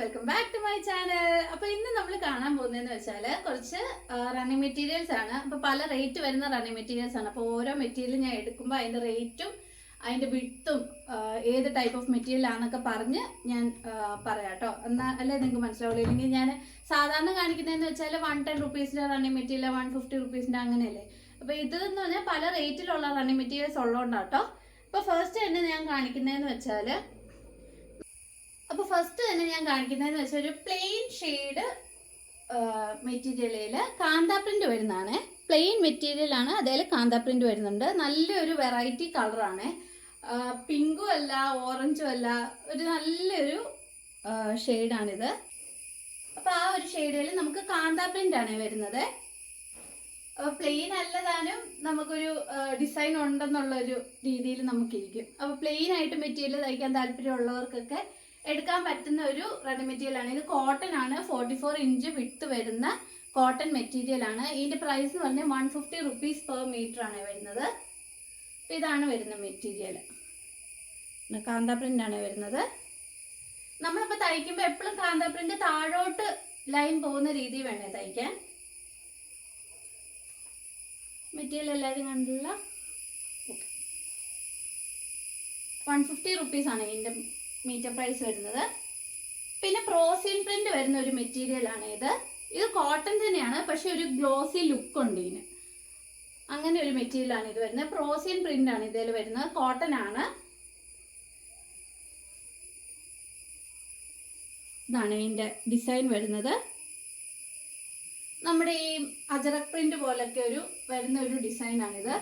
Welcome back to my channel. അപ്പൊ ഇന്ന് നമ്മൾ കാണാൻ പോകുന്നതെന്ന് വെച്ചാല് കുറച്ച് റണ്ണിങ് മെറ്റീരിയൽസ് ആണ്. അപ്പൊ പല റേറ്റ് വരുന്ന റണ്ണിങ് മെറ്റീരിയൽസ് ആണ്. അപ്പൊ ഓരോ മെറ്റീരിയൽ ഞാൻ എടുക്കുമ്പോൾ അതിന്റെ റേറ്റും അതിന്റെ വിഡ്ത്തും ഏത് ടൈപ്പ് ഓഫ് മെറ്റീരിയൽ ആണെന്നൊക്കെ പറഞ്ഞ് ഞാൻ പറയാം കേട്ടോ. എന്നാൽ അല്ലേ നിങ്ങൾക്ക് മനസ്സിലാവുള്ളൂ. ഇല്ലെങ്കിൽ ഞാൻ സാധാരണ കാണിക്കുന്നതെന്ന് വെച്ചാൽ 110 റുപ്പീസിന്റെ റണ്ണിങ് മെറ്റീരിയൽ, 150 റുപ്പീസിന്റെ അങ്ങനെയല്ലേ. അപ്പൊ ഇത് എന്ന് പറഞ്ഞാൽ പല റേറ്റിലുള്ള റണ്ണിങ് മെറ്റീരിയൽസ് ഉള്ളതുകൊണ്ടാട്ടോ. അപ്പൊ ഫസ്റ്റ് തന്നെ ഞാൻ കാണിക്കുന്നതെന്ന് വെച്ചാൽ ഒരു പ്ലെയിൻ ഷെയ്ഡ് മെറ്റീരിയലിൽ കാന്താ പ്രിന്റ് വരുന്നതാണ്. പ്ലെയിൻ മെറ്റീരിയൽ ആണ്, അതേപോലെ കാന്താ പ്രിന്റ് വരുന്നുണ്ട്. നല്ലൊരു വെറൈറ്റി കളറാണ്. പിങ്കും അല്ല ഓറഞ്ചും അല്ല, ഒരു നല്ലൊരു ഷെയ്ഡാണിത്. അപ്പോൾ ആ ഒരു ഷെയ്ഡിൽ നമുക്ക് കാന്താ പ്രിന്റ് ആണ് വരുന്നത്. അപ്പോൾ പ്ലെയിൻ അല്ലതാനും നമുക്കൊരു ഡിസൈൻ ഉണ്ടെന്നുള്ളൊരു രീതിയിൽ നമുക്കിരിക്കും. അപ്പോൾ പ്ലെയിൻ ആയിട്ട് മെറ്റീരിയൽ തയ്ക്കാൻ താല്പര്യമുള്ളവർക്കൊക്കെ എടുക്കാൻ പറ്റുന്ന ഒരു റെഡി മെറ്റീരിയൽ ആണ്. ഇത് കോട്ടൺ ആണ്, 44 ഇഞ്ച് വിഡ്ത്ത് വരുന്ന കോട്ടൺ മെറ്റീരിയൽ ആണ്. ഇതിന്റെ പ്രൈസ് എന്ന് പറഞ്ഞാൽ 150 റുപ്പീസ് പെർ മീറ്റർ ആണ് വരുന്നത്. ഇതാണ് വരുന്ന മെറ്റീരിയൽ. കാന്താ പ്രിന്റ് ആണ് വരുന്നത്. നമ്മളിപ്പോൾ തയ്ക്കുമ്പോൾ എപ്പോഴും കാന്താ പ്രിന്റ് താഴോട്ട് ലൈൻ പോകുന്ന രീതി വേണേ തയ്ക്കാൻ. മെറ്റീരിയൽ എല്ലാവരും കണ്ടില്ല. 150 റുപ്പീസ് ആണ് ഇതിന്റെ മീറ്റർ പ്രൈസ് വരുന്നത്. പിന്നെ പ്രോസിൻ പ്രിന്റ് വരുന്ന ഒരു മെറ്റീരിയൽ ആണ് ഇത്. ഇത് കോട്ടൺ തന്നെയാണ്, പക്ഷെ ഒരു ഗ്ലോസി ലുക്ക് ഉണ്ട് ഇതിന്. അങ്ങനെ ഒരു മെറ്റീരിയൽ ആണ് ഇത് വരുന്നത്. പ്രോസിൻ പ്രിന്റ് ആണ് ഇതിൽ വരുന്നത്. കോട്ടൺ ആണ്. ഇതാണ് ഇതിന്റെ ഡിസൈൻ വരുന്നത്. നമ്മുടെ ഈ അജറക് പ്രിന്റ് പോലൊക്കെ വരുന്ന ഒരു ഡിസൈൻ ആണിത്.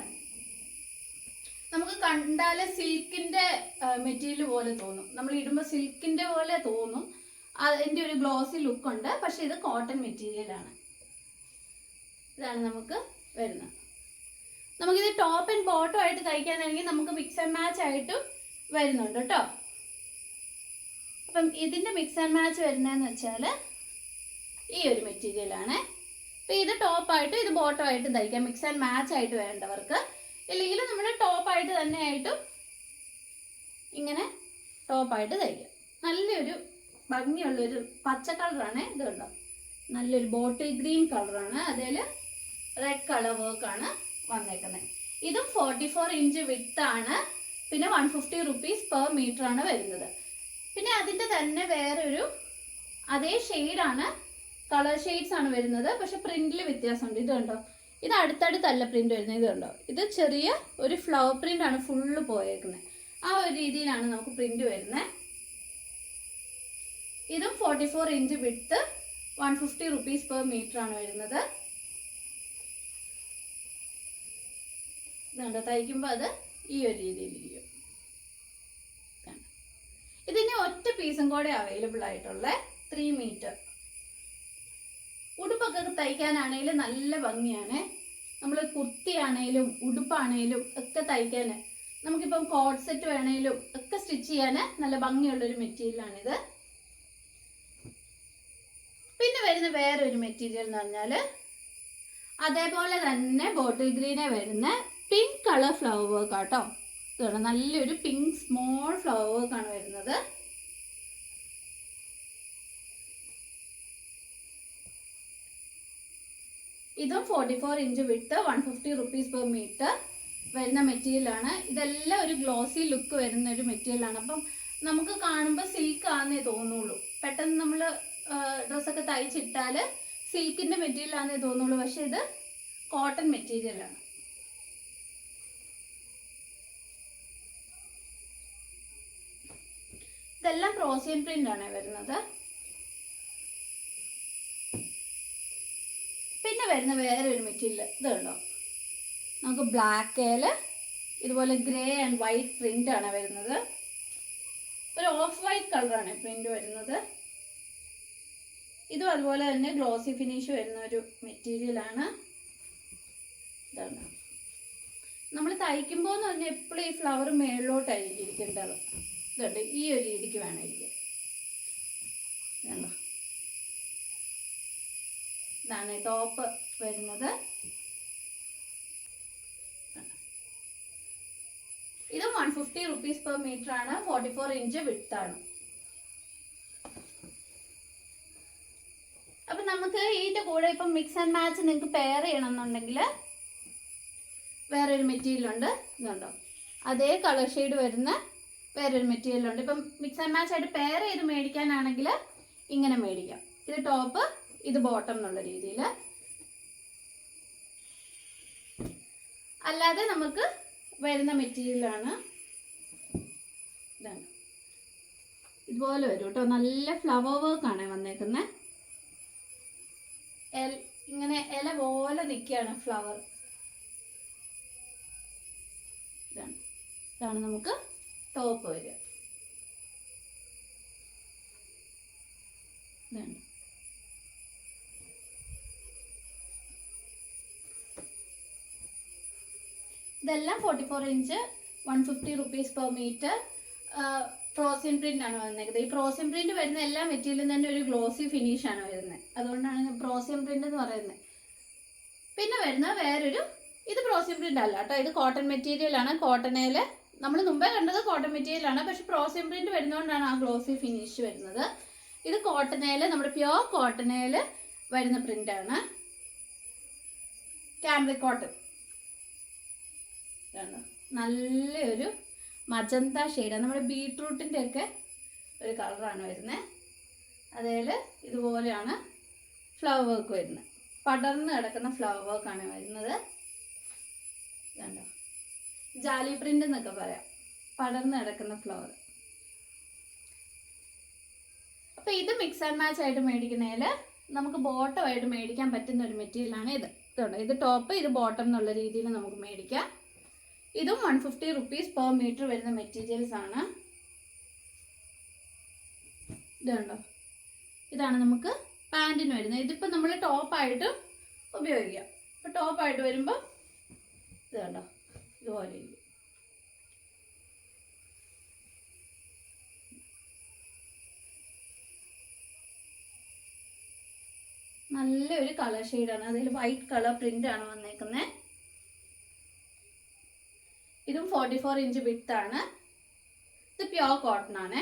നമുക്ക് കണ്ടാല് സിൽക്കിന്റെ മെറ്റീരിയൽ പോലെ തോന്നും. നമ്മൾ ഇടുമ്പോൾ സിൽക്കിന്റെ പോലെ തോന്നും. അതിന്റെ ഒരു ഗ്ലോസി ലുക്ക് ഉണ്ട്, പക്ഷെ ഇത് കോട്ടൺ മെറ്റീരിയൽ ആണ്. ഇതാണ് നമുക്ക് വരുന്നത്. നമുക്കിത് ടോപ്പ് ആൻഡ് ബോട്ടം ആയിട്ട് തയ്ക്കാനാണെങ്കിൽ നമുക്ക് മിക്സ് ആൻഡ് മാച്ച് ആയിട്ടും വരുന്നുണ്ട് കേട്ടോ. അപ്പം ഇതിന്റെ മിക്സ് ആൻഡ് മാച്ച് വരുന്നതെന്ന് വെച്ചാൽ ഈ ഒരു മെറ്റീരിയൽ ആണ്. അപ്പൊ ഇത് ടോപ്പായിട്ടും ഇത് ബോട്ടം ആയിട്ടും തയ്ക്കാം, മിക്സ് ആൻഡ് മാച്ച് ആയിട്ട് വേണ്ടവർക്ക്. ഇല്ലെങ്കിൽ നമ്മുടെ ടോപ്പായിട്ട് തന്നെ ആയിട്ടും ഇങ്ങനെ ടോപ്പായിട്ട് തയ്ക്കാം. നല്ലൊരു ഭംഗിയുള്ളൊരു പച്ച കളറാണ്. ഇത് കണ്ടോ, നല്ലൊരു ബോട്ടിൽ ഗ്രീൻ കളറാണ്. അതിൽ റെഡ് കളർ വർക്കാണ് വന്നേക്കുന്നത്. ഇതും 44 ഇഞ്ച് വിഡ്ത്ത് ആണ്. പിന്നെ 150 റുപ്പീസ് പെർ മീറ്റർ ആണ് വരുന്നത്. പിന്നെ അതിൻ്റെ തന്നെ വേറൊരു അതേ ഷെയ്ഡാണ്, കളർ ഷെയ്ഡ്സ് ആണ് വരുന്നത്. പക്ഷെ പ്രിന്റിൽ വ്യത്യാസമുണ്ട്. ഇത് കണ്ടോ, ഇത് അടുത്തടുത്തല്ല പ്രിന്റ് വരുന്നത്. ഇത് കണ്ടോ, ഇത് ചെറിയ ഒരു ഫ്ലവർ പ്രിന്റ് ആണ് ഫുള്ള് പോയേക്കുന്നത്. ആ ഒരു രീതിയിലാണ് നമുക്ക് പ്രിന്റ് വരുന്നത്. ഇതും 44 inch width, 150 rupees per metre ആണ് വരുന്നത്. ഇതുണ്ടോ, തയ്ക്കുമ്പോൾ അത് ഈ ഒരു രീതിയിലിരിക്കും. ഇതിന് ഒറ്റ പീസും കൂടെ അവൈലബിൾ ആയിട്ടുള്ള 3 മീറ്റർ. ഉടുപ്പൊക്കെ തയ്ക്കാനാണെങ്കിലും നല്ല ഭംഗിയാണ്. നമ്മൾ കുർത്തി ആണെങ്കിലും ഉടുപ്പാണെങ്കിലും ഒക്കെ തയ്ക്കാൻ, നമുക്കിപ്പം കോട്ട് സെറ്റ് വേണേലും ഒക്കെ സ്റ്റിച്ച് ചെയ്യാൻ നല്ല ഭംഗിയുള്ളൊരു മെറ്റീരിയലാണിത്. പിന്നെ വരുന്ന വേറൊരു മെറ്റീരിയൽ എന്ന് പറഞ്ഞാൽ അതേപോലെ തന്നെ ബോട്ടിൽ ഗ്രീനെ വരുന്ന പിങ്ക് കളർ ഫ്ലവർ വർക്ക് ആട്ടോ. ഇതാണ് നല്ലൊരു പിങ്ക് സ്മോൾ ഫ്ലവർ വർക്കാണ് വരുന്നത്. ഇതും 44 ഇഞ്ച് വിട്ട് 150 റുപ്പീസ് പെർ മീറ്റർ വരുന്ന മെറ്റീരിയലാണ്. ഇതെല്ലാം ഒരു ഗ്ലോസി ലുക്ക് വരുന്ന ഒരു മെറ്റീരിയലാണ്. അപ്പം നമുക്ക് കാണുമ്പോൾ സിൽക്ക് ആണെന്നേ തോന്നുള്ളൂ. പെട്ടെന്ന് നമ്മൾ ഡ്രസ്സൊക്കെ തയ്ച്ചിട്ടാൽ സിൽക്കിന്റെ മെറ്റീരിയൽ ആണെന്നേ തോന്നുള്ളൂ. പക്ഷെ ഇത് കോട്ടൺ മെറ്റീരിയലാണ്. ഇതെല്ലാം പ്രോസിയൻ പ്രിന്റ് ആണ് വരുന്നത്. പിന്നെ വരുന്ന വേറെ ഒരു മെറ്റീരിയൽ ഇത് കണ്ടോ, നമുക്ക് ബ്ലാക്കില് ഇതുപോലെ ഗ്രേ ആൻഡ് വൈറ്റ് പ്രിന്റ് ആണ് വരുന്നത്. ഒരു ഓഫ് വൈറ്റ് കളറാണ് പ്രിന്റ് വരുന്നത്. ഇതും അതുപോലെ തന്നെ ഗ്ലോസി ഫിനിഷ് വരുന്ന ഒരു മെറ്റീരിയൽ ആണ്. ഇതാണ് നമ്മൾ തയ്ക്കുമ്പോൾ എന്ന് പറഞ്ഞാൽ എപ്പോഴും ഈ ഫ്ലവർ മേളിലോട്ടായിരിക്കും ഇരിക്കേണ്ടത്. ഇതുണ്ട്, ഈ ഒരു രീതിക്ക് വേണം ഇരിക്കാൻ. കണ്ടോ, ഇതാണ് ടോപ്പ് വരുന്നത്. ഇത് 150 റുപ്പീസ് പെർ മീറ്റർ ആണ്, 44 ഇഞ്ച് വിഡ്ത്ത് ആണ്. നിങ്ങൾക്ക് ഇതിൻ്റെ കൂടെ ഇപ്പം മിക്സ് ആൻഡ് മാച്ച് നിങ്ങൾക്ക് പെയർ ചെയ്യണമെന്നുണ്ടെങ്കിൽ വേറൊരു മെറ്റീരിയലുണ്ട്. ഇതുണ്ടോ, അതേ കളർ ഷെയ്ഡ് വരുന്ന വേറൊരു മെറ്റീരിയലുണ്ട്. ഇപ്പം മിക്സ് ആൻഡ് മാച്ച് ആയിട്ട് പെയർ ചെയ്ത് മേടിക്കാനാണെങ്കിൽ ഇങ്ങനെ മേടിക്കാം. ഇത് ടോപ്പ്, ഇത് ബോട്ടം എന്നുള്ള രീതിയിൽ. അല്ലാതെ നമുക്ക് വരുന്ന മെറ്റീരിയലാണ് ഇതാണ്. ഇതുപോലെ വരും കേട്ടോ. നല്ല ഫ്ലവർ വർക്കാണ് വന്നേക്കുന്നത്. ഇങ്ങനെ ഇല പോലെ നിൽക്കുകയാണ് ഫ്ലവർ. ഇതാണ് നമുക്ക് ടോപ്പ് വരിക. ഇതാണ്. ഇതെല്ലാം 44 ഇഞ്ച് 150 rupees per meter പ്രോസിൻ പ്രിന്റ് ആണ് വന്നേക്കുന്നത്. ഈ പ്രോസിൻ പ്രിന്റ് വരുന്ന എല്ലാ മെറ്റീരിയലും തന്നെ ഒരു ഗ്ലോസി ഫിനിഷ് ആണ് വരുന്നത്. അതുകൊണ്ടാണ് പ്രോസിൻ പ്രിന്റ് എന്ന് പറയുന്നത്. പിന്നെ വരുന്ന വേറൊരു, ഇത് പ്രോസിൻ പ്രിന്റ് അല്ല കേട്ടോ, ഇത് കോട്ടൺ മെറ്റീരിയൽ ആണ്. കോട്ടണേല് നമ്മൾ മുമ്പേ കണ്ടത് കോട്ടൺ മെറ്റീരിയൽ ആണ്, പക്ഷെ പ്രോസിൻ പ്രിന്റ് വരുന്നതുകൊണ്ടാണ് ആ ഗ്ലോസി ഫിനിഷ് വരുന്നത്. ഇത് കോട്ടണേല്, നമ്മുടെ പ്യോർ കോട്ടണേല് വരുന്ന പ്രിന്റ് ആണ്. ക്യാമ്രിക് കോട്ടൺ. നല്ലൊരു മജന്ത ഷെയ്ഡാണ്. നമ്മുടെ ബീട്രൂട്ടിൻ്റെ ഒക്കെ ഒരു കളറാണ് വരുന്നത്. അതേല് ഇതുപോലെയാണ് ഫ്ലവർ വർക്ക് വരുന്നത്. പടർന്ന് കിടക്കുന്ന ഫ്ലവർ വർക്കാണ് വരുന്നത്. കണ്ടോ, ജാലി പ്രിന്റ് എന്നൊക്കെ പറയാം. പടർന്ന് കിടക്കുന്ന ഫ്ലവർ. അപ്പോൾ ഇത് മിക്സ് ആൻഡ് മാച്ച് ആയിട്ട് മേടിക്കുന്നതിൽ നമുക്ക് ബോട്ടമായിട്ട് മേടിക്കാൻ പറ്റുന്ന ഒരു മെറ്റീരിയലാണ് ഇത്. ഇതുണ്ട്, ഇത് ടോപ്പ്, ഇത് ബോട്ടം എന്നുള്ള രീതിയിൽ നമുക്ക് മേടിക്കാം. ഇതും 150 rupees per meter വരുന്ന മെറ്റീരിയൽസ് ആണ്. ഇതുണ്ടോ, ഇതാണ് നമുക്ക് പാൻറ്റിന് വരുന്നത്. ഇതിപ്പോൾ നമ്മൾ ടോപ്പായിട്ട് ഉപയോഗിക്കാം. ഇപ്പോൾ ടോപ്പായിട്ട് വരുമ്പോൾ ഇത് കണ്ടോ, ഇതുപോലെ ഇരിക്കും. നല്ലൊരു കളർ ഷെയ്ഡാണ്. അതിൽ വൈറ്റ് കളർ പ്രിന്റ് ആണ് വന്നേക്കുന്നത്. ഇതും 44 ഇഞ്ച് വിഡ്ത്ത് ആണ്. ഇത് പ്യോർ കോട്ടൺ ആണ്.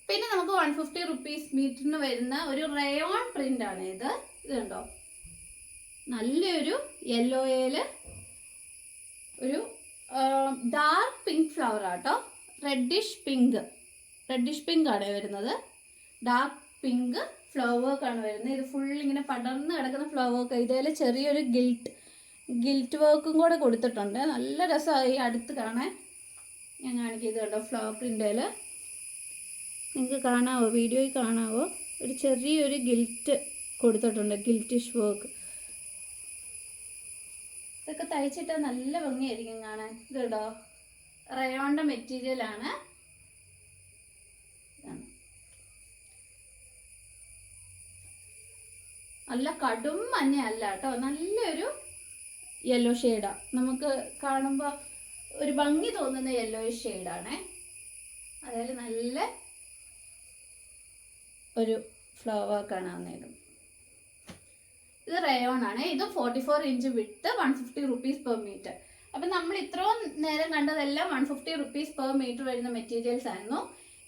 പിന്നെ നമുക്ക് 150 rupees മീറ്ററിന് വരുന്ന ഒരു റയോൺ പ്രിന്റ് ആണ് ഇത്. ഇത് കണ്ടോ, നല്ലൊരു യെല്ലോയില് ഒരു ഡാർക്ക് പിങ്ക് ഫ്ലവർ ആട്ടോ. റെഡിഷ് പിങ്ക് ആണ് വരുന്നത്. ഡാർക്ക് പിങ്ക് ഫ്ലവർ വർക്ക് ആണ് വരുന്നത്. ഇത് ഫുൾ ഇങ്ങനെ പടർന്ന് കിടക്കുന്ന ഫ്ലവർ വർക്ക്. ഇതിൽ ചെറിയൊരു ഗിൽറ്റ് വർക്കും കൂടെ കൊടുത്തിട്ടുണ്ട്. നല്ല രസമായി അടുത്ത് കാണാൻ. ഞാൻ കാണിക്കുന്നത് കേട്ടോ, ഫ്ലവർ പ്രിൻ്റിൽ നിങ്ങൾക്ക് കാണാവോ, വീഡിയോയിൽ കാണാവോ, ഒരു ചെറിയൊരു ഗിൽറ്റ് കൊടുത്തിട്ടുണ്ട്, ഗിൽറ്റിഷ് വർക്ക്. ഇതൊക്കെ തയ്ച്ചിട്ട് നല്ല ഭംഗിയായിരിക്കും കാണാൻ. ഇത് കേട്ടോ, റയോണിൻ്റെ മെറ്റീരിയലാണ്. നല്ല കടും മഞ്ഞയല്ല കേട്ടോ, നല്ലൊരു യെല്ലോ ഷെയ്ഡാണ്. നമുക്ക് കാണുമ്പോൾ ഒരു ഭംഗി തോന്നുന്ന യെല്ലോ ഷെയ്ഡാണേ. അതിൽ നല്ല ഒരു ഫ്ലവർ വർക്കാണ് വന്നേക്കുന്നത്. ഇത് റയോൺ ആണ്. ഇത് 44 inch width 150 rupees per meter. അപ്പം നമ്മൾ ഇത്രയും നേരം കണ്ടതെല്ലാം 150 rupees per meter വരുന്ന മെറ്റീരിയൽസ് ആയിരുന്നു.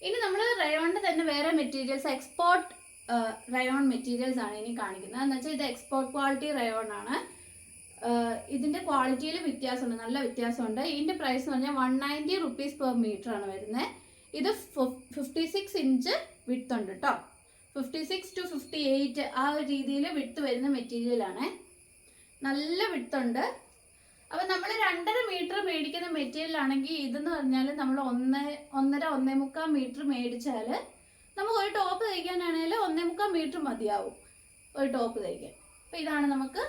ഇനി നമ്മൾ റയോണിൻ്റെ തന്നെ വേറെ മെറ്റീരിയൽസ്, എക്സ്പോർട്ട് റയോൺ മെറ്റീരിയൽസ് ആണ് ഇനി കാണിക്കുന്നത്. എന്ന് വെച്ചാൽ ഇത് എക്സ്പോർട്ട് ക്വാളിറ്റി റയോൺ ആണ്. ഇതിൻ്റെ ക്വാളിറ്റിയിൽ വ്യത്യാസമുണ്ട്, നല്ല വ്യത്യാസമുണ്ട്. ഇതിൻ്റെ പ്രൈസ് എന്ന് പറഞ്ഞാൽ 190 rupees per meter ആണ് വരുന്നത്. ഇത് 56 ഇഞ്ച് വിഡ്ത്ത് ഉണ്ട് കേട്ടോ. 56 to 58 ആ ഒരു രീതിയിൽ വിഡ്ത്ത് വരുന്ന മെറ്റീരിയലാണ്. നല്ല വിഡ്ത്ത് ഉണ്ട്. അപ്പം നമ്മൾ 2.5 മീറ്റർ മേടിക്കുന്ന മെറ്റീരിയൽ ആണെങ്കിൽ ഇതെന്ന് പറഞ്ഞാൽ നമ്മൾ 1.5-1.25 മീറ്റർ മേടിച്ചാൽ നമുക്ക് ഒരു ടോപ്പ് തയ്ക്കാനാണെങ്കിൽ 1.25 മീറ്റർ മതിയാവും ഒരു ടോപ്പ് തയ്ക്കാൻ. അപ്പം ഇതാണ് നമുക്ക്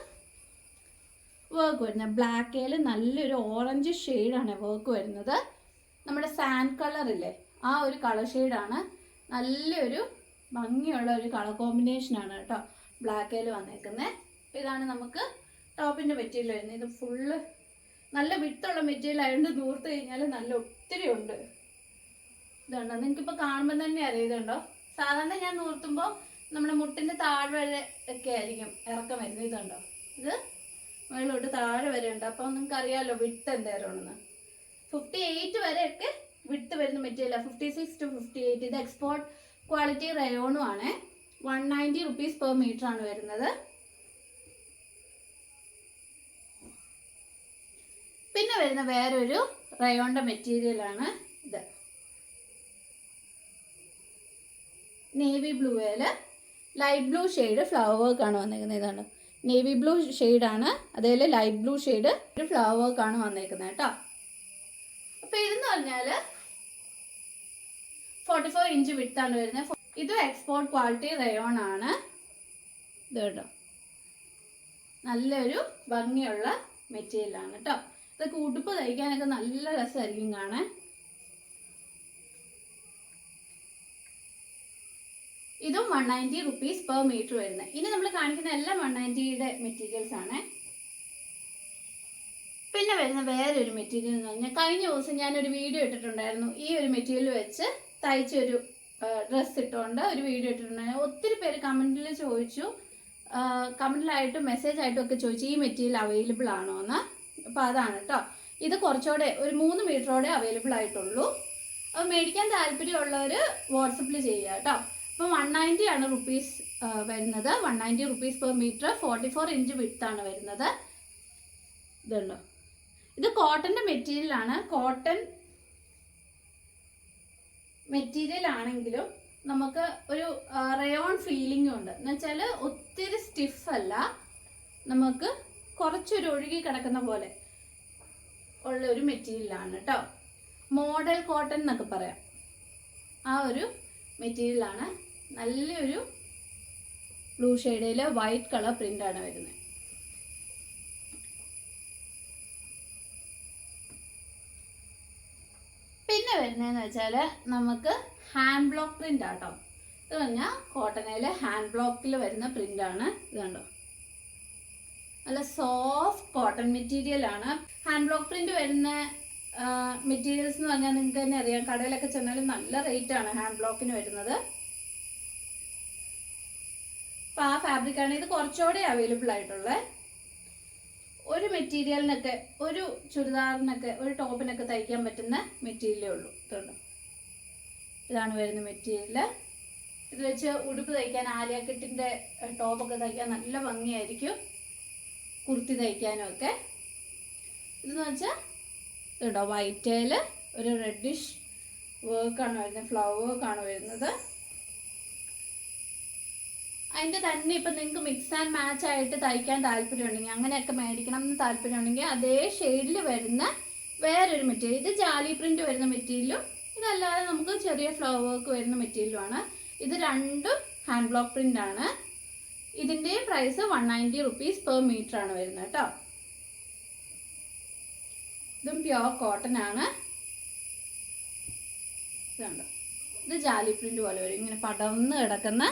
വർക്ക് വരുന്നത്. ബ്ലാക്കിൽ നല്ലൊരു ഓറഞ്ച് ഷെയ്ഡാണ് വർക്ക് വരുന്നത്. നമ്മുടെ സാൻഡ് കളറില്ലേ, ആ ഒരു കളർ ഷെയ്ഡാണ്. നല്ലൊരു ഭംഗിയുള്ള ഒരു കളർ കോമ്പിനേഷനാണ് കേട്ടോ ബ്ലാക്കിൽ വന്നേക്കുന്നത്. അപ്പോൾ ഇതാണ് നമുക്ക് ടോപ്പിൻ്റെ മെറ്റീരിയൽ വരുന്നത്. ഇത് ഫുള്ള് നല്ല വിട്ടുള്ള മെറ്റീരിയൽ ആയതുകൊണ്ട് നൂർത്ത് കഴിഞ്ഞാൽ നല്ല ഒത്തിരി ഉണ്ട്. ഇതുണ്ടോ, നിങ്ങൾക്കിപ്പോൾ കാണുമ്പോൾ തന്നെ അറിയാം. ഇതുണ്ടോ, സാധാരണ ഞാൻ നൂർത്തുമ്പോൾ നമ്മുടെ മുട്ടിൻ്റെ താഴെ വരെ ഒക്കെ ആയിരിക്കും ഇറക്കം വരുന്നത്. ഇതുണ്ടോ, ഇത് മുകളിലോട്ട് താഴെ വരെ ഉണ്ട്. അപ്പോൾ നിങ്ങൾക്ക് അറിയാമല്ലോ വിട്ട് എന്തേരമാണെന്ന്. 58 വരെയൊക്കെ വിട്ട് വരുന്ന മെറ്റീരിയലാണ്. 56 to 58. ഇത് എക്സ്പോർട്ട് ക്വാളിറ്റി റയോണും ആണ്. 190 റുപ്പീസ് പെർ മീറ്റർ ആണ് വരുന്നത്. പിന്നെ വരുന്ന വേറൊരു റയോണിന്റെ മെറ്റീരിയലാണ് ഇത്. നേവി ബ്ലൂയില് light blue shade flower work ആണ് വന്നേക്കുന്നത്. ഇതാണ് നേവി ബ്ലൂ ഷെയ്ഡാണ്, അതേൽ ലൈറ്റ് ബ്ലൂ ഷെയ്ഡ് ഒരു ഫ്ലവർ വർക്ക് ആണ് വന്നേക്കുന്നത് കേട്ടോ. അപ്പോൾ ഇതെന്ന് പറഞ്ഞാൽ 44 ഇഞ്ച് വിഡ്ത്താണ് വരുന്നത്. ഇത് എക്സ്പോർട്ട് ക്വാളിറ്റി റയോൺ ആണ്. ഇത് കേട്ടോ, നല്ലൊരു ഭംഗിയുള്ള മെറ്റീരിയലാണ് കേട്ടോ. ഇതൊക്കെ ഉടുപ്പ് തയ്ക്കാനൊക്കെ നല്ല രസമായിരിക്കും കാണാൻ. ഇതും 190 റുപ്പീസ് പെർ മീറ്റർ വരുന്നത്. ഇനി നമ്മൾ കാണിക്കുന്ന എല്ലാം 190യുടെ മെറ്റീരിയൽസ് ആണ്. പിന്നെ വരുന്ന വേറൊരു മെറ്റീരിയൽ എന്ന് പറഞ്ഞാൽ, കഴിഞ്ഞ ദിവസം ഞാനൊരു വീഡിയോ ഇട്ടിട്ടുണ്ടായിരുന്നു. ഈ ഒരു മെറ്റീരിയൽ വെച്ച് തയ്ച്ചൊരു ഡ്രസ്സ് ഇട്ടുകൊണ്ട് ഒരു വീഡിയോ ഇട്ടിട്ടുണ്ടായിരുന്നു. ഒത്തിരി പേര് കമൻറ്റിൽ ചോദിച്ചു, കമൻറ്റിലായിട്ടും മെസ്സേജ് ആയിട്ടും ഒക്കെ ചോദിച്ചു ഈ മെറ്റീരിയൽ അവൈലബിൾ ആണോ എന്ന്. അപ്പോൾ അതാണ് കേട്ടോ. ഇത് കുറച്ചുകൂടെ ഒരു 3 മീറ്ററോടെ അവൈലബിൾ ആയിട്ടുള്ളൂ. അപ്പോൾ മേടിക്കാൻ താല്പര്യമുള്ളവർ വാട്സപ്പിൽ ചെയ്യുക കേട്ടോ. അപ്പോൾ 190 ആണ് റുപ്പീസ് വരുന്നത്. 190 റുപ്പീസ് പെർ മീറ്റർ. 44 ഇഞ്ച് വിഡ്ത്താണ് വരുന്നത്. ഇതുണ്ടോ, ഇത് കോട്ടൻ്റെ മെറ്റീരിയലാണ്. കോട്ടൺ മെറ്റീരിയൽ ആണെങ്കിലും നമുക്ക് ഒരു റയോൺ ഫീലിംഗും ഉണ്ട്. എന്ന് വെച്ചാൽ ഒത്തിരി സ്റ്റിഫ് അല്ല, നമുക്ക് കുറച്ചൊരു ഒഴുകി കിടക്കുന്ന പോലെ ഉള്ള ഒരു മെറ്റീരിയലാണ് കേട്ടോ. മോഡൽ കോട്ടൺ എന്നൊക്കെ പറയാം. ആ ഒരു മെറ്റീരിയലാണ്. നല്ലൊരു ബ്ലൂ ഷെയ്ഡിൽ വൈറ്റ് കളർ പ്രിൻ്റാണ് വരുന്നത്. പിന്നെ വരുന്നതെന്ന് വെച്ചാൽ നമുക്ക് ഹാൻഡ് ബ്ലോക്ക് പ്രിൻ്റ് ആട്ടോ. ഇത് പറഞ്ഞാൽ കോട്ടണിൽ ഹാൻഡ് ബ്ലോക്കിൽ വരുന്ന പ്രിൻ്റാണ്. ഇത് കണ്ടോ, നല്ല സോഫ്റ്റ് കോട്ടൺ മെറ്റീരിയലാണ്. ഹാൻഡ് ബ്ലോക്ക് പ്രിൻ്റ് വരുന്ന മെറ്റീരിയൽസ് എന്ന് പറഞ്ഞാൽ നിങ്ങൾക്ക് തന്നെ അറിയാം, കടയിലൊക്കെ ചെന്നാലും നല്ല റേറ്റാണ് ഹാൻഡ് ബ്ലോക്കിന് വരുന്നത്. അപ്പോൾ ആ ഫാബ്രിക്കാണ്. ഇത് കുറച്ചുകൂടെ അവൈലബിൾ ആയിട്ടുള്ളത്. ഒരു മെറ്റീരിയലിനൊക്കെ, ഒരു ചുരിദാറിനൊക്കെ, ഒരു ടോപ്പിനൊക്കെ തയ്ക്കാൻ പറ്റുന്ന മെറ്റീരിയലേ ഉള്ളൂ. ഇതുണ്ട്, ഇതാണ് വരുന്ന മെറ്റീരിയൽ. ഇത് വെച്ച് ഉടുപ്പ് തയ്ക്കാൻ, ആലിയ കട്ടിൻ്റെ ടോപ്പൊക്കെ തയ്ക്കാൻ നല്ല ഭംഗിയായിരിക്കും. കുർത്തി തയ്ക്കാനും ഒക്കെ. ഇതെന്ന് വെച്ചാൽ ഇതുണ്ടോ, വൈറ്റേൽ ഒരു റെഡിഷ് വർക്കാണ് വരുന്നത്, ഫ്ലവർ വർക്കാണ് വരുന്നത്. അതിൻ്റെ തന്നെ ഇപ്പം നിങ്ങൾക്ക് മിക്സ് ആൻഡ് മാച്ച് ആയിട്ട് തയ്ക്കാൻ താല്പര്യമുണ്ടെങ്കിൽ, അങ്ങനെയൊക്കെ മേടിക്കണം എന്ന് താല്പര്യമുണ്ടെങ്കിൽ അതേ ഷെയ്ഡിൽ വരുന്ന വേറൊരു മെറ്റീരിയൽ. ഇത് ജാലി പ്രിൻ്റ് വരുന്ന മെറ്റീരിയലും ഇതല്ലാതെ നമുക്ക് ചെറിയ ഫ്ലവർ വർക്ക് വരുന്ന മെറ്റീരിയലുമാണ്. ഇത് രണ്ടും ഹാൻഡ് ബ്ലോക്ക് പ്രിൻ്റ് ആണ്. ഇതിൻ്റെ പ്രൈസ് 190 റുപ്പീസ് പെർ മീറ്റർ ആണ് വരുന്നത് കേട്ടോ. ഇതും പ്യോർ കോട്ടൺ ആണ്. ഇതുണ്ട്, ഇത് ജാലി പ്രിൻ്റ് പോലെ വരും, ഇങ്ങനെ പടർന്ന് കിടക്കുന്ന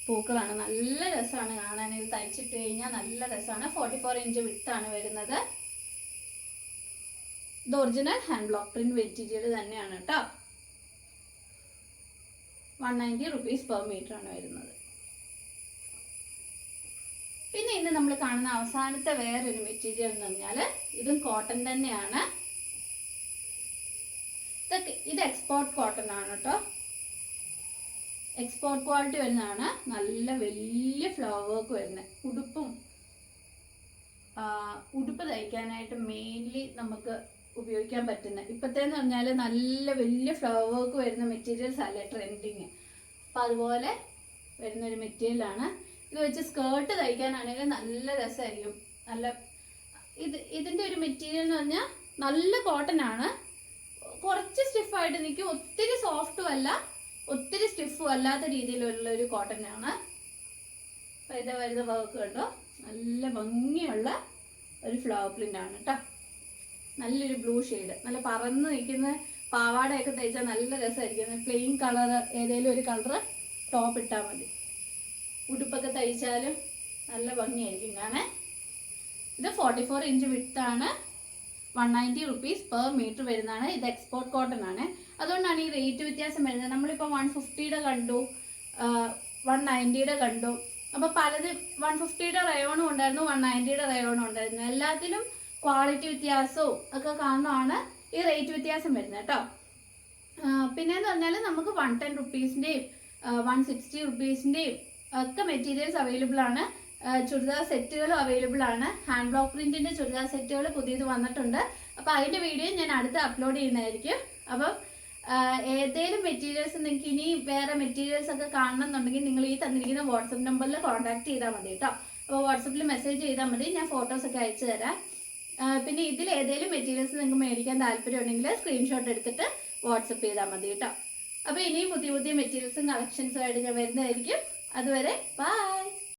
പൂക്കളാണ്. നല്ല രസമാണ് കാണാൻ. ഇത് തയ്ച്ചിട്ട് കഴിഞ്ഞാൽ നല്ല രസമാണ്. 44 ഇഞ്ച് വിഡ്ത്താണ് വരുന്നത്. ഇത് original hand block print material തന്നെയാണ് കേട്ടോ. 190 റുപ്പീസ് പെർ മീറ്റർ ആണ് വരുന്നത്. പിന്നെ ഇന്ന് നമ്മൾ കാണുന്ന അവസാനത്തെ വേറൊരു മെറ്റീരിയൽ എന്ന് പറഞ്ഞാൽ ഇതും കോട്ടൺ തന്നെയാണ്. ഇത് എക്സ്പോർട്ട് കോട്ടൺ ആണ് കേട്ടോ. എക്സ്പോർട്ട് ക്വാളിറ്റി വരുന്നതാണ്. നല്ല വലിയ ഫ്ലവർ വർക്ക് വരുന്നത്. ഉടുപ്പ് തയ്ക്കാനായിട്ട് മെയിൻലി നമുക്ക് ഉപയോഗിക്കാൻ പറ്റുന്ന, ഇപ്പോഴത്തേന്ന് പറഞ്ഞാൽ നല്ല വലിയ ഫ്ലവർ വർക്ക് വരുന്ന മെറ്റീരിയൽസ് അല്ലേ ട്രെൻഡിങ്. അപ്പം അതുപോലെ വരുന്നൊരു മെറ്റീരിയലാണ്. ഇത് വെച്ച് സ്കേർട്ട് തയ്ക്കാനാണെങ്കിൽ നല്ല രസമായിരിക്കും. നല്ല ഇതിൻ്റെ ഒരു മെറ്റീരിയൽ എന്ന് പറഞ്ഞാൽ നല്ല കോട്ടൺ ആണ്. കുറച്ച് സ്റ്റിഫായിട്ട് നിൽക്കും, ഒത്തിരി സോഫ്റ്റും അല്ല ഒത്തിരി സ്റ്റിഫും അല്ലാത്ത രീതിയിലുള്ള ഒരു കോട്ടൺ ആണ്. അപ്പോൾ ഇത് വരുന്ന വർക്ക് കണ്ടോ, നല്ല ഭംഗിയുള്ള ഒരു ഫ്ലവർ പ്രിൻ്റ് ആണ് കേട്ടോ. നല്ലൊരു ബ്ലൂ ഷെയ്ഡ്, നല്ല പറന്ന് നിൽക്കുന്ന പാവാടയൊക്കെ തയ്ച്ചാൽ നല്ല രസമായിരിക്കും. പ്ലെയിൻ കളർ ഏതെങ്കിലും ഒരു കളർ ടോപ്പ് ഇട്ടാൽ മതി. ഉടുപ്പൊക്കെ തയ്ച്ചാലും നല്ല ഭംഗിയായിരിക്കും കാണാൻ. ഇത് 44 ഇഞ്ച് വിഡ്ത്താണ്. 190 റുപ്പീസ് പെർ മീറ്റർ വരുന്നതാണ്. ഇത് എക്സ്പോർട്ട് കോട്ടൺ ആണ്. അതുകൊണ്ടാണ് ഈ റേറ്റ് വ്യത്യാസം വരുന്നത്. നമ്മളിപ്പോൾ 150യുടെ കണ്ടു, 190യുടെ കണ്ടു. അപ്പോൾ പലത് 150യുടെ റയോണും ഉണ്ടായിരുന്നു, 190യുടെ റയോണും ഉണ്ടായിരുന്നു. എല്ലാത്തിലും ക്വാളിറ്റി വ്യത്യാസവും ഒക്കെ കാരണമാണ് ഈ റേറ്റ് വ്യത്യാസം വരുന്നത് കേട്ടോ. പിന്നെയെന്ന് പറഞ്ഞാൽ നമുക്ക് 110 റുപ്പീസിൻ്റെയും 160 റുപ്പീസിൻ്റെയും ഒക്കെ മെറ്റീരിയൽസ് അവൈലബിൾ ആണ്. ചുരിദാർ സെറ്റുകളും അവൈലബിൾ ആണ്. ഹാൻഡ് ബ്ലോക്ക് പ്രിന്റിന്റെ ചുരിദാർ സെറ്റുകൾ പുതിയത് വന്നിട്ടുണ്ട്. അപ്പോൾ അതിന്റെ വീഡിയോ ഞാൻ അടുത്ത് അപ്ലോഡ് ചെയ്യുന്നതായിരിക്കും. അപ്പം ഏതെങ്കിലും മെറ്റീരിയൽസ് നിങ്ങൾക്ക് ഇനി വേറെ മെറ്റീരിയൽസ് ഒക്കെ കാണണമെന്നുണ്ടെങ്കിൽ നിങ്ങൾ ഈ തന്നിരിക്കുന്ന വാട്സപ്പ് നമ്പറിൽ കോൺടാക്ട് ചെയ്താൽ മതി കേട്ടോ. അപ്പോൾ വാട്സപ്പിൽ മെസ്സേജ് ചെയ്താൽ മതി, ഞാൻ ഫോട്ടോസൊക്കെ അയച്ചു തരാം. പിന്നെ ഇതിൽ ഏതെങ്കിലും മെറ്റീരിയൽസ് നിങ്ങൾക്ക് മേടിക്കാൻ താല്പര്യം ഉണ്ടെങ്കിൽ സ്ക്രീൻഷോട്ട് എടുത്തിട്ട് വാട്സപ്പ് ചെയ്താൽ മതി കേട്ടോ. അപ്പോൾ ഇനിയും പുതിയ പുതിയ മെറ്റീരിയൽസും കളക്ഷൻസും ആയിട്ട് ഞാൻ വരുന്നതായിരിക്കും. അതുവരെ ബൈ.